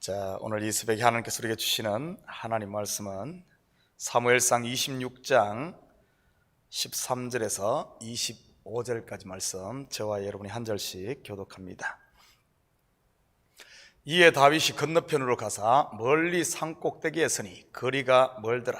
자, 오늘 이 새벽에 하나님께서 우리에게 주시는 하나님 말씀은 사무엘상 26장 13절에서 25절까지 말씀, 저와 여러분이 한 절씩 교독합니다. 이에 다윗이 건너편으로 가사 멀리 산 꼭대기에 서니 거리가 멀더라.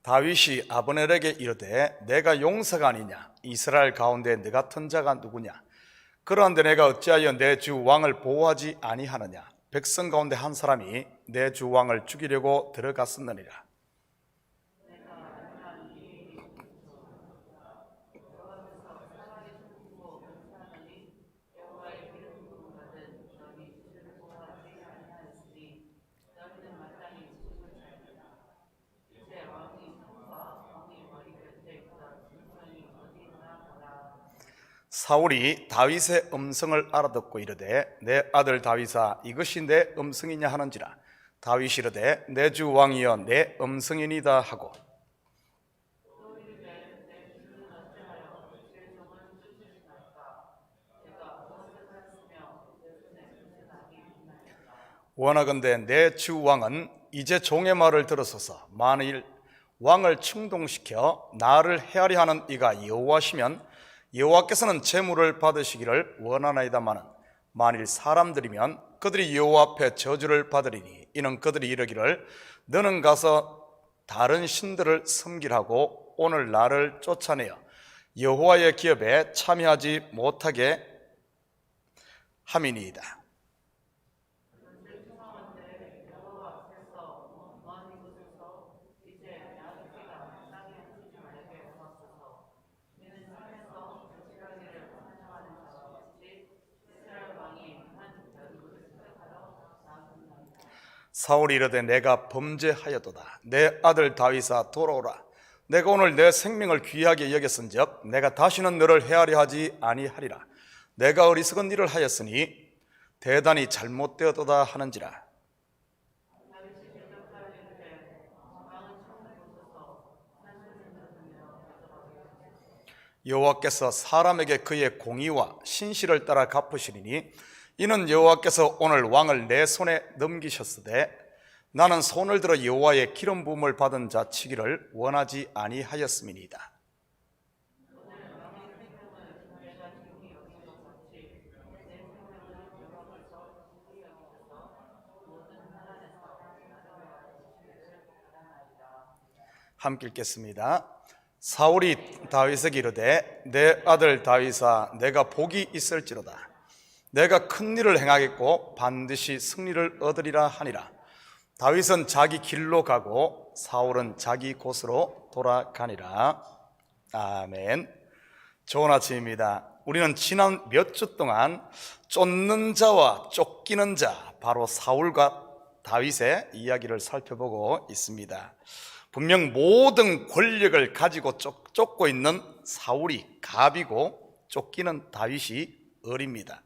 다윗이 아브넬에게 이르되 내가 용사가 아니냐? 이스라엘 가운데 너 같은 자가 누구냐? 그러한데 내가 어찌하여 내 주 왕을 보호하지 아니하느냐? 백성 가운데 한 사람이 내 주 왕을 죽이려고 들어갔었느니라. 사울이 다윗의 음성을 알아듣고 이르되 내 아들 다윗아 이것이 내 음성이냐 하는지라. 다윗이 이르되 내 주 왕이여 내 음성이니이다 하고 원하건대 내 주 왕은 이제 종의 말을 들으소서. 만일 왕을 충동시켜 나를 헤아려 하는 이가 여호와시면 여호와께서는 제물을 받으시기를 원하나이다마는 만일 사람들이면 그들이 여호와 앞에 저주를 받으리니 이는 그들이 이르기를 너는 가서 다른 신들을 섬기라고 오늘 나를 쫓아내어 여호와의 기업에 참여하지 못하게 함이니이다. 사울이 이르되 내가 범죄하였도다. 내 아들 다윗아 돌아오라. 내가 오늘 내 생명을 귀하게 여겼은즉 내가 다시는 너를 헤아려 하지 아니하리라. 내가 어리석은 일을 하였으니 대단히 잘못되었도다 하는지라. 여호와께서 사람에게 그의 공의와 신실을 따라 갚으시리니 이는 여호와께서 오늘 왕을 내 손에 넘기셨으되 나는 손을 들어 여호와의 기름 부음을 받은 자 치기를 원하지 아니하였음이니이다. 함께 읽겠습니다. 사울이 다윗에게 이르되 내 아들 다윗아 내가 복이 있을지로다. 내가 큰 일을 행하겠고 반드시 승리를 얻으리라 하니라. 다윗은 자기 길로 가고 사울은 자기 곳으로 돌아가니라. 아멘. 좋은 아침입니다. 우리는 지난 몇 주 동안 쫓는 자와 쫓기는 자, 바로 사울과 다윗의 이야기를 살펴보고 있습니다. 분명 모든 권력을 가지고 쫓고 있는 사울이 갑이고 쫓기는 다윗이 을입니다.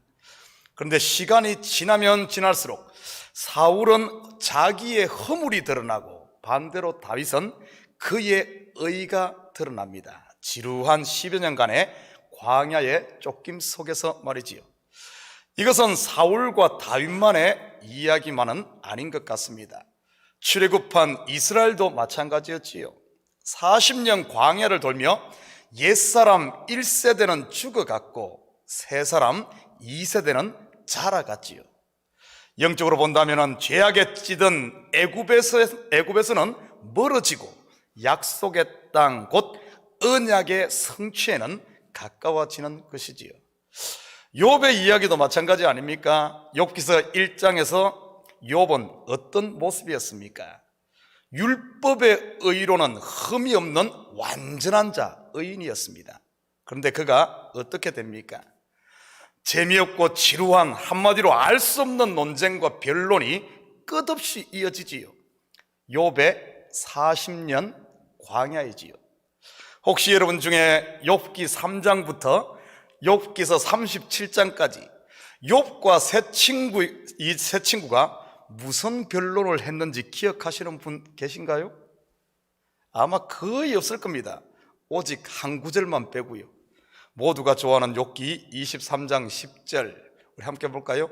그런데 시간이 지나면 지날수록 사울은 자기의 허물이 드러나고 반대로 다윗은 그의 의가 드러납니다. 지루한 10여 년간의 광야의 쫓김 속에서 말이지요. 이것은 사울과 다윗만의 이야기만은 아닌 것 같습니다. 출애굽한 이스라엘도 마찬가지였지요. 40년 광야를 돌며 옛사람 1세대는 죽어갔고 새사람 2세대는 자라갔지요. 영적으로 본다면 죄악에 찌든 애굽에서는 멀어지고 약속의 땅 곧 언약의 성취에는 가까워지는 것이지요. 욥의 이야기도 마찬가지 아닙니까? 욥기서 1장에서 욥은 어떤 모습이었습니까? 율법의 의로는 흠이 없는 완전한 자, 의인이었습니다. 그런데 그가 어떻게 됩니까? 재미없고 지루한, 한마디로 알 수 없는 논쟁과 변론이 끝없이 이어지지요. 욥의 40년 광야이지요. 혹시 여러분 중에 욥기 3장부터 욥기서 37장까지 욥과 이 세 친구가 무슨 변론을 했는지 기억하시는 분 계신가요? 아마 거의 없을 겁니다. 오직 한 구절만 빼고요. 모두가 좋아하는 욥기 23장 10절 우리 함께 볼까요?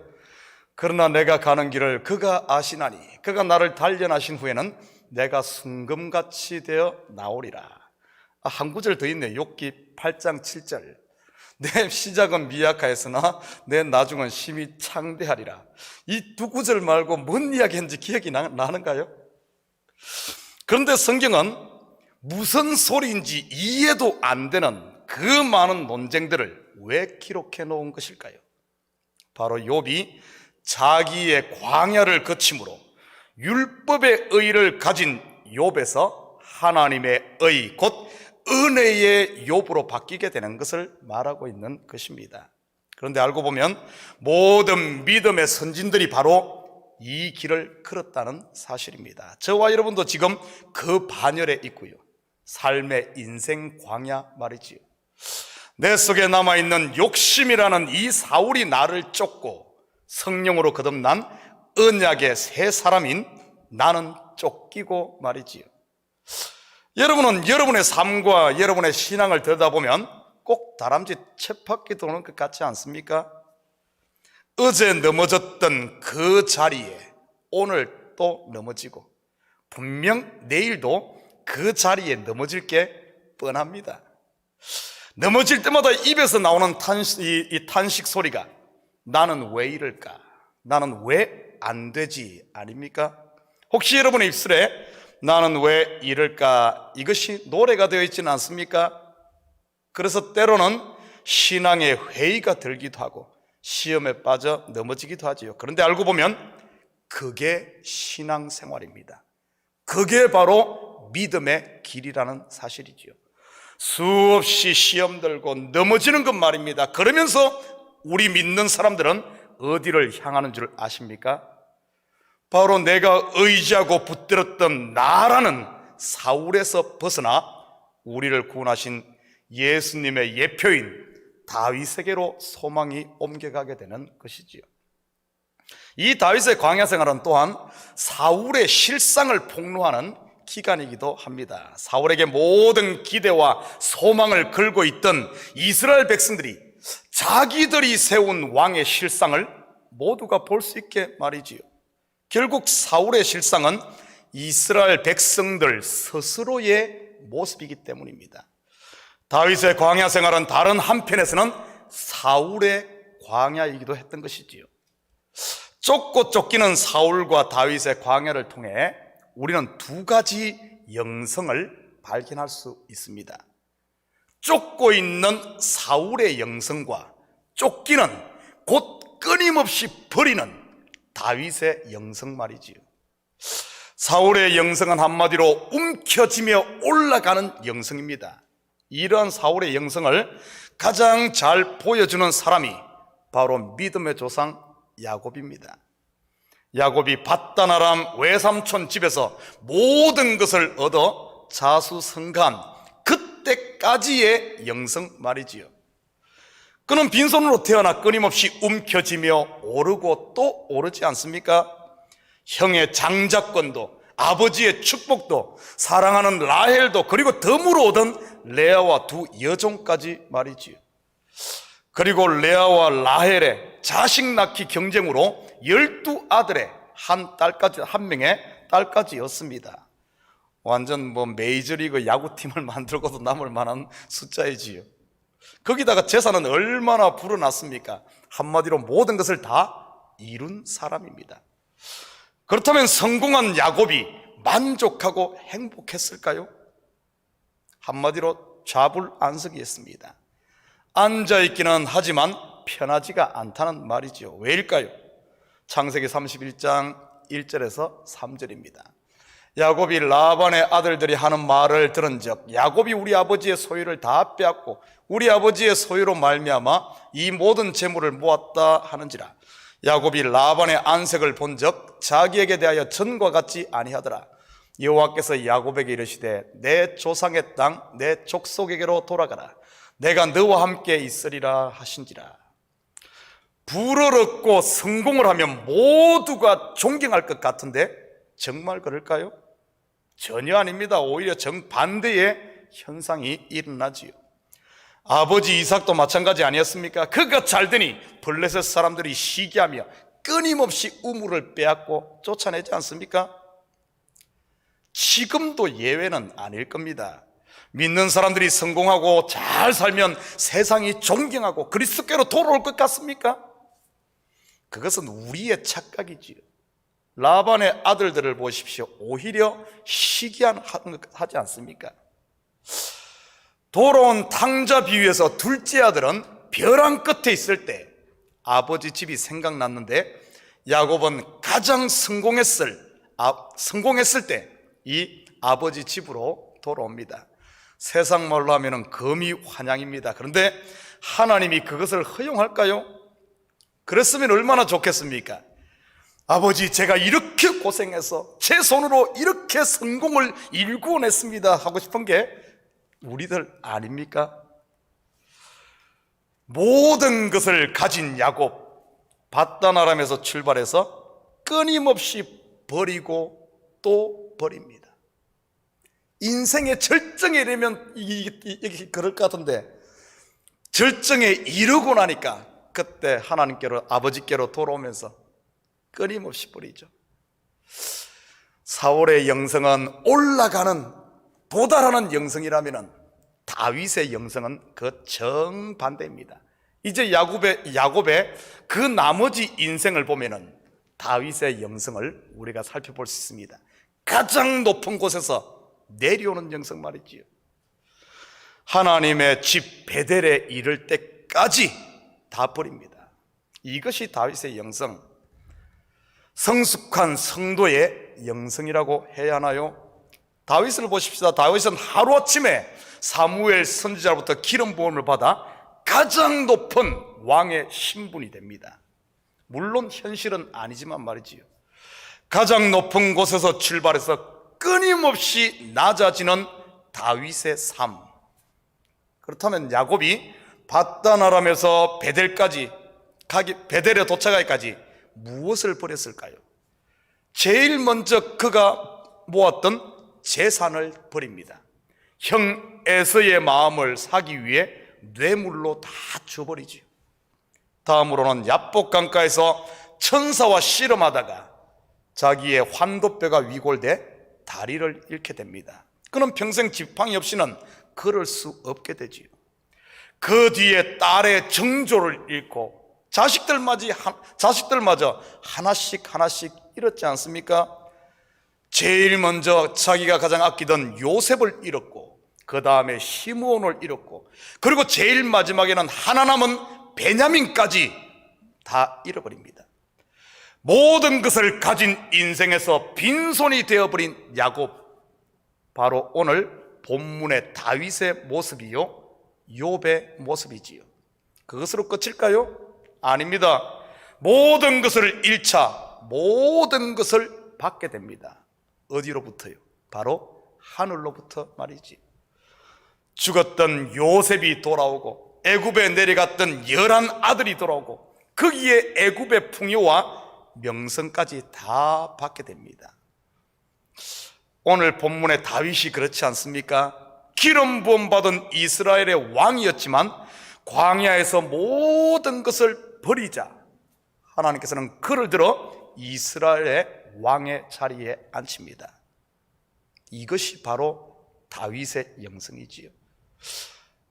그러나 내가 가는 길을 그가 아시나니 그가 나를 단련하신 후에는 내가 순금같이 되어 나오리라. 한 구절 더 있네요. 욥기 8장 7절 내 시작은 미약하였으나 내 나중은 심히 창대하리라. 이 두 구절 말고 뭔 이야기인지 기억이 나는가요? 그런데 성경은 무슨 소리인지 이해도 안 되는 그 많은 논쟁들을 왜 기록해 놓은 것일까요? 바로 욥이 자기의 광야를 거침으로 율법의 의를 가진 욥에서 하나님의 의, 곧 은혜의 욥으로 바뀌게 되는 것을 말하고 있는 것입니다. 그런데 알고 보면 모든 믿음의 선진들이 바로 이 길을 걸었다는 사실입니다. 저와 여러분도 지금 그 반열에 있고요. 삶의 인생 광야 말이지요. 내 속에 남아있는 욕심이라는 이 사울이 나를 쫓고 성령으로 거듭난 언약의 새 사람인 나는 쫓기고 말이지요. 여러분은 여러분의 삶과 여러분의 신앙을 들여다보면 꼭 다람쥐 쳇바퀴 도는 것 같지 않습니까? 어제 넘어졌던 그 자리에 오늘 또 넘어지고 분명 내일도 그 자리에 넘어질 게 뻔합니다. 넘어질 때마다 입에서 나오는 탄식 소리가 나는 왜 이럴까? 나는 왜 안 되지? 아닙니까? 혹시 여러분의 입술에 나는 왜 이럴까? 이것이 노래가 되어 있지는 않습니까? 그래서 때로는 신앙의 회의가 들기도 하고 시험에 빠져 넘어지기도 하지요. 그런데 알고 보면 그게 신앙생활입니다. 그게 바로 믿음의 길이라는 사실이지요. 수없이 시험 들고 넘어지는 것 말입니다. 그러면서 우리 믿는 사람들은 어디를 향하는 줄 아십니까? 바로 내가 의지하고 붙들었던 나라는 사울에서 벗어나 우리를 구원하신 예수님의 예표인 다윗에게로 소망이 옮겨가게 되는 것이지요. 이 다윗의 광야 생활은 또한 사울의 실상을 폭로하는 기간이기도 합니다. 사울에게 모든 기대와 소망을 걸고 있던 이스라엘 백성들이 자기들이 세운 왕의 실상을 모두가 볼 수 있게 말이지요. 결국 사울의 실상은 이스라엘 백성들 스스로의 모습이기 때문입니다. 다윗의 광야 생활은 다른 한편에서는 사울의 광야이기도 했던 것이지요. 쫓고 쫓기는 사울과 다윗의 광야를 통해 우리는 두 가지 영성을 발견할 수 있습니다. 쫓고 있는 사울의 영성과 쫓기는 곧 끊임없이 버리는 다윗의 영성 말이지요. 사울의 영성은 한마디로 움켜쥐며 올라가는 영성입니다. 이러한 사울의 영성을 가장 잘 보여주는 사람이 바로 믿음의 조상 야곱입니다. 야곱이 밧단 아람 외삼촌 집에서 모든 것을 얻어 자수성가한 그때까지의 영성 말이지요. 그는 빈손으로 태어나 끊임없이 움켜쥐며 오르고 또 오르지 않습니까? 형의 장자권도 아버지의 축복도 사랑하는 라헬도 그리고 덤으로 얻은 레아와 두 여종까지 말이지요. 그리고 레아와 라헬의 자식 낳기 경쟁으로 12아들의 한 명의 딸까지였습니다. 완전 메이저리그 야구팀을 만들고도 남을 만한 숫자이지요. 거기다가 재산은 얼마나 불어났습니까? 한마디로 모든 것을 다 이룬 사람입니다. 그렇다면 성공한 야곱이 만족하고 행복했을까요? 한마디로 좌불안석이었습니다. 앉아있기는 하지만 편하지가 않다는 말이죠. 왜일까요? 창세기 31장 1절에서 3절입니다. 야곱이 라반의 아들들이 하는 말을 들은 적 야곱이 우리 아버지의 소유를 다 빼앗고 우리 아버지의 소유로 말미암아 이 모든 재물을 모았다 하는지라. 야곱이 라반의 안색을 본 적 자기에게 대하여 전과 같지 아니하더라. 여호와께서 야곱에게 이르시되 내 조상의 땅 내 족속에게로 돌아가라. 내가 너와 함께 있으리라 하신지라. 부를 얻고 성공을 하면 모두가 존경할 것 같은데 정말 그럴까요? 전혀 아닙니다. 오히려 정반대의 현상이 일어나지요. 아버지 이삭도 마찬가지 아니었습니까? 그가 잘되니 블레셋 사람들이 시기하며 끊임없이 우물을 빼앗고 쫓아내지 않습니까? 지금도 예외는 아닐 겁니다. 믿는 사람들이 성공하고 잘 살면 세상이 존경하고 그리스도께로 돌아올 것 같습니까? 그것은 우리의 착각이지요. 라반의 아들들을 보십시오. 오히려 시기하지 않습니까? 돌아온 탕자 비유에서 둘째 아들은 벼랑 끝에 있을 때 아버지 집이 생각났는데, 야곱은 가장 성공했을 때 이 아버지 집으로 돌아옵니다. 세상 말로 하면 금이 환향입니다. 그런데 하나님이 그것을 허용할까요? 그랬으면 얼마나 좋겠습니까? 아버지, 제가 이렇게 고생해서 제 손으로 이렇게 성공을 일구어냈습니다 하고 싶은 게 우리들 아닙니까? 모든 것을 가진 야곱, 밧단 아람에서 출발해서 끊임없이 버리고 또 버립니다. 인생의 절정에 이르면 이게 그럴 것 같은데, 절정에 이르고 나니까 그때 하나님께로, 아버지께로 돌아오면서 끊임없이 버리죠. 사울의 영성은 올라가는, 도달하는 영성이라면 다윗의 영성은 그 정반대입니다. 이제 야곱의 그 나머지 인생을 보면은 다윗의 영성을 우리가 살펴볼 수 있습니다. 가장 높은 곳에서 내려오는 영성 말이지요. 하나님의 집 베델에 이를 때까지 다 버립니다. 이것이 다윗의 영성, 성숙한 성도의 영성이라고 해야 하나요? 다윗을 보십시다. 다윗은 하루아침에 사무엘 선지자로부터 기름 부음을 받아 가장 높은 왕의 신분이 됩니다. 물론 현실은 아니지만 말이지요. 가장 높은 곳에서 출발해서 끊임없이 낮아지는 다윗의 삶. 그렇다면 야곱이 밧단 아람에서 베델에 도착하기까지 무엇을 버렸을까요? 제일 먼저 그가 모았던 재산을 버립니다. 형 에서의 마음을 사기 위해 뇌물로 다 줘버리지요. 다음으로는 야복 강가에서 천사와 씨름하다가 자기의 환도뼈가 위골돼 다리를 잃게 됩니다. 그는 평생 지팡이 없이는 걸을 수 없게 되지요. 그 뒤에 딸의 정조를 잃고 자식들마저 하나씩 잃었지 않습니까? 제일 먼저 자기가 가장 아끼던 요셉을 잃었고, 그 다음에 시므온을 잃었고, 그리고 제일 마지막에는 하나 남은 베냐민까지 다 잃어버립니다. 모든 것을 가진 인생에서 빈손이 되어버린 야곱, 바로 오늘 본문의 다윗의 모습이요, 욥의 모습이지요. 그것으로 끝일까요? 아닙니다. 모든 것을 잃자 모든 것을 받게 됩니다. 어디로부터요? 바로 하늘로부터 말이지. 죽었던 요셉이 돌아오고, 애굽에 내려갔던 11 아들이 돌아오고, 거기에 애굽의 풍요와 명성까지 다 받게 됩니다. 오늘 본문의 다윗이 그렇지 않습니까? 기름 부음 받은 이스라엘의 왕이었지만 광야에서 모든 것을 버리자 하나님께서는 그를 들어 이스라엘의 왕의 자리에 앉힙니다. 이것이 바로 다윗의 영성이지요.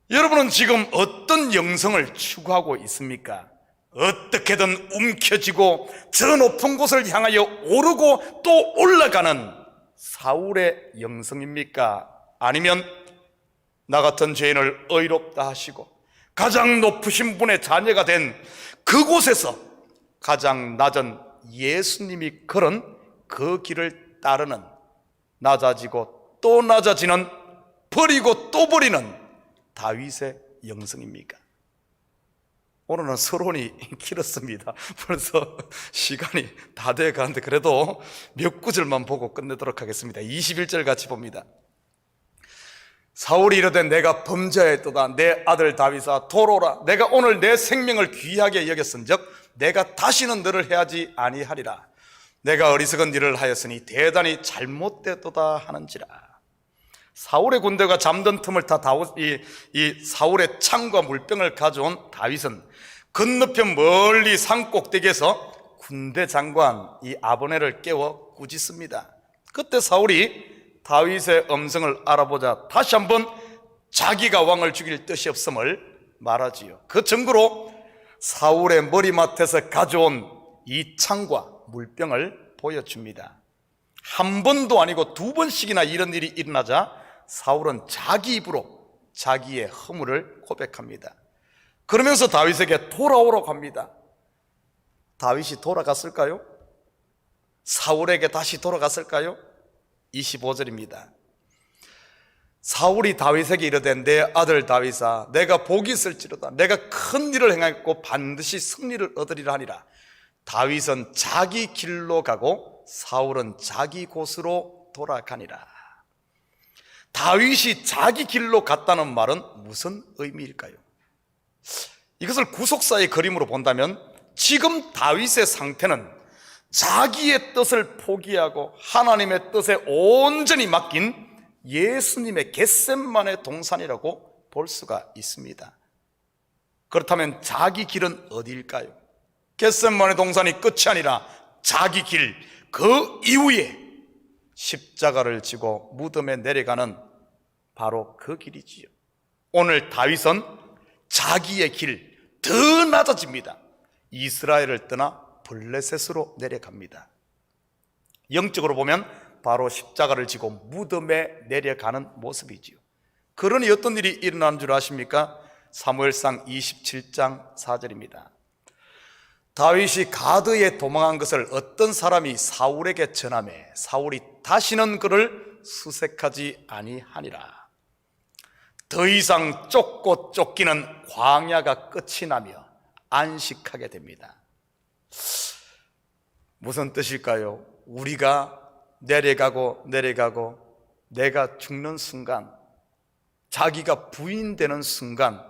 여러분은 지금 어떤 영성을 추구하고 있습니까? 어떻게든 움켜쥐고 저 높은 곳을 향하여 오르고 또 올라가는 사울의 영성입니까? 아니면 나 같은 죄인을 의롭다 하시고 가장 높으신 분의 자녀가 된 그곳에서 가장 낮은 예수님이 걸은 그 길을 따르는, 낮아지고 또 낮아지는, 버리고 또 버리는 다윗의 영성입니까? 오늘은 서론이 길었습니다. 벌써 시간이 다 돼 가는데 그래도 몇 구절만 보고 끝내도록 하겠습니다. 21절 같이 봅니다. 사울이 이르되 내가 범죄하였도다. 내 아들 다윗아 돌아오라. 내가 오늘 내 생명을 귀하게 여겼은즉 내가 다시는 너를 해하지 아니하리라. 내가 어리석은 일을 하였으니 대단히 잘못되도다 하는지라. 사울의 군대가 잠든 틈을 타 이 사울의 창과 물병을 가져온 다윗은 건너편 멀리 산 꼭대기에서 군대 장관 이 아브넬을 깨워 꾸짖습니다. 그때 사울이 다윗의 음성을 알아보자 다시 한번 자기가 왕을 죽일 뜻이 없음을 말하지요. 그 증거로 사울의 머리맡에서 가져온 이 창과 물병을 보여줍니다. 한 번도 아니고 두 번씩이나 이런 일이 일어나자 사울은 자기 입으로 자기의 허물을 고백합니다. 그러면서 다윗에게 돌아오라고 합니다. 다윗이 돌아갔을까요? 사울에게 다시 돌아갔을까요? 25절입니다. 사울이 다윗에게 이르되 내 아들 다윗아 내가 복이 있을지로다. 내가 큰 일을 행하였고 반드시 승리를 얻으리라 하니라. 다윗은 자기 길로 가고 사울은 자기 곳으로 돌아가니라. 다윗이 자기 길로 갔다는 말은 무슨 의미일까요? 이것을 구속사의 그림으로 본다면 지금 다윗의 상태는 자기의 뜻을 포기하고 하나님의 뜻에 온전히 맡긴 예수님의 겟셋마네 동산이라고 볼 수가 있습니다. 그렇다면 자기 길은 어디일까요? 겟셋마네 동산이 끝이 아니라 자기 길, 그 이후에 십자가를 지고 무덤에 내려가는 바로 그 길이지요. 오늘 다윗은 자기의 길 더 낮아집니다. 이스라엘을 떠나 블레셋으로 내려갑니다. 영적으로 보면 바로 십자가를 지고 무덤에 내려가는 모습이지요. 그러니 어떤 일이 일어나는 줄 아십니까? 사무엘상 27장 4절입니다. 다윗이 가드에 도망한 것을 어떤 사람이 사울에게 전하매 사울이 다시는 그를 수색하지 아니하니라. 더 이상 쫓고 쫓기는 광야가 끝이 나며 안식하게 됩니다. 무슨 뜻일까요? 우리가 내려가고 내가 죽는 순간, 자기가 부인되는 순간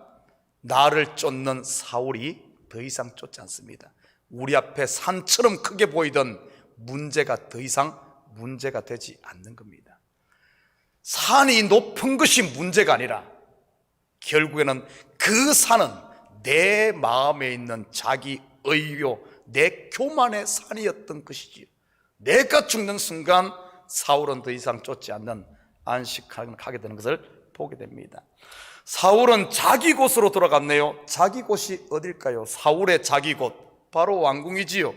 나를 쫓는 사울이 더 이상 쫓지 않습니다. 우리 앞에 산처럼 크게 보이던 문제가 더 이상 문제가 되지 않는 겁니다. 산이 높은 것이 문제가 아니라 결국에는 그 산은 내 마음에 있는 자기 의요, 내 교만의 산이었던 것이지요. 내가 죽는 순간 사울은 더 이상 쫓지 않는 안식하게 되는 것을 보게 됩니다. 사울은 자기 곳으로 돌아갔네요. 자기 곳이 어딜까요? 사울의 자기 곳, 바로 왕궁이지요.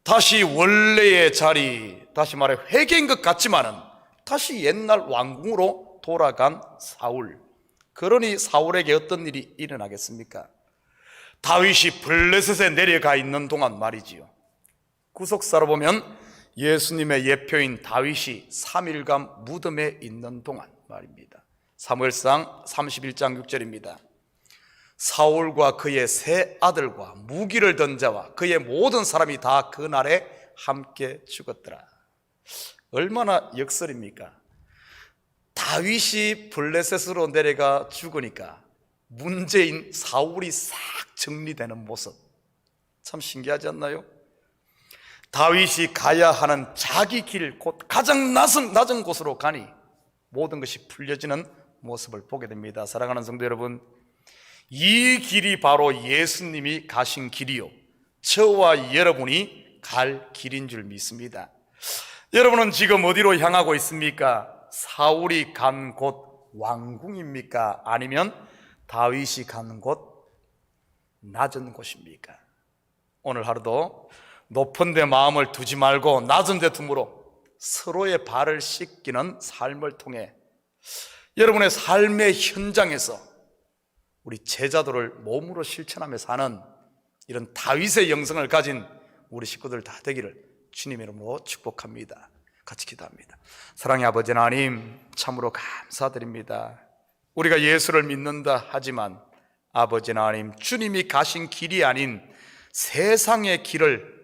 다시 원래의 자리, 다시 말해 회개인 것 같지만은 다시 옛날 왕궁으로 돌아간 사울. 그러니 사울에게 어떤 일이 일어나겠습니까? 다윗이 블레셋에 내려가 있는 동안 말이지요. 구속사로 보면 예수님의 예표인 다윗이 3일간 무덤에 있는 동안 말입니다. 사무엘상 31장 6절입니다. 사울과 그의 세 아들과 무기를 든 자와 그의 모든 사람이 다 그날에 함께 죽었더라. 얼마나 역설입니까? 다윗이 블레셋으로 내려가 죽으니까 문제인 사울이 싹 정리되는 모습, 참 신기하지 않나요? 다윗이 가야 하는 자기 길, 곧 가장 낮은 곳으로 가니 모든 것이 풀려지는 모습을 보게 됩니다. 사랑하는 성도 여러분, 이 길이 바로 예수님이 가신 길이요, 저와 여러분이 갈 길인 줄 믿습니다. 여러분은 지금 어디로 향하고 있습니까? 사울이 간 곳 왕궁입니까? 아니면 다윗이 간 곳 낮은 곳입니까? 오늘 하루도 높은 데 마음을 두지 말고 낮은 데 둠으로 서로의 발을 씻기는 삶을 통해 여러분의 삶의 현장에서 우리 제자도를 몸으로 실천하며 사는 이런 다윗의 영성을 가진 우리 식구들 다 되기를 주님의 이름으로 축복합니다. 같이 기도합니다. 사랑의 아버지 하나님, 참으로 감사드립니다. 우리가 예수를 믿는다 하지만 아버지 하나님, 주님이 가신 길이 아닌 세상의 길을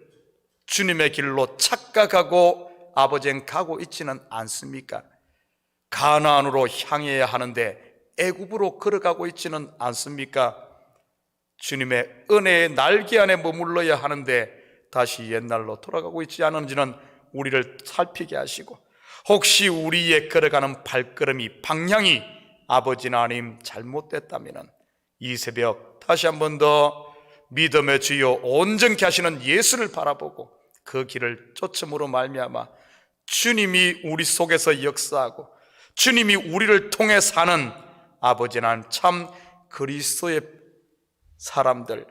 주님의 길로 착각하고 아버지는 가고 있지는 않습니까? 가나안으로 향해야 하는데 애굽으로 걸어가고 있지는 않습니까? 주님의 은혜의 날개 안에 머물러야 하는데 다시 옛날로 돌아가고 있지 않은지는 우리를 살피게 하시고, 혹시 우리의 걸어가는 발걸음이 방향이 아버지 하나님 잘못됐다면 이 새벽 다시 한 번 더 믿음의 주요 온전케 하시는 예수를 바라보고 그 길을 쫓음으로 말미암아 주님이 우리 속에서 역사하고 주님이 우리를 통해 사는 아버지 하나님 참 그리스도의 사람들,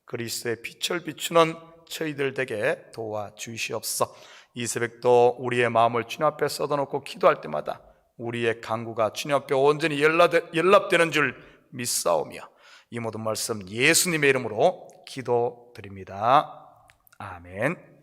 그리스도의 빛을 비추는 저희들 되게 도와주시옵소서. 이 새벽도 우리의 마음을 주님 앞에 쏟아놓고 기도할 때마다 우리의 간구가 주님 앞에 온전히 연락되는 줄 믿사오며 이 모든 말씀 예수님의 이름으로 기도드립니다. 아멘.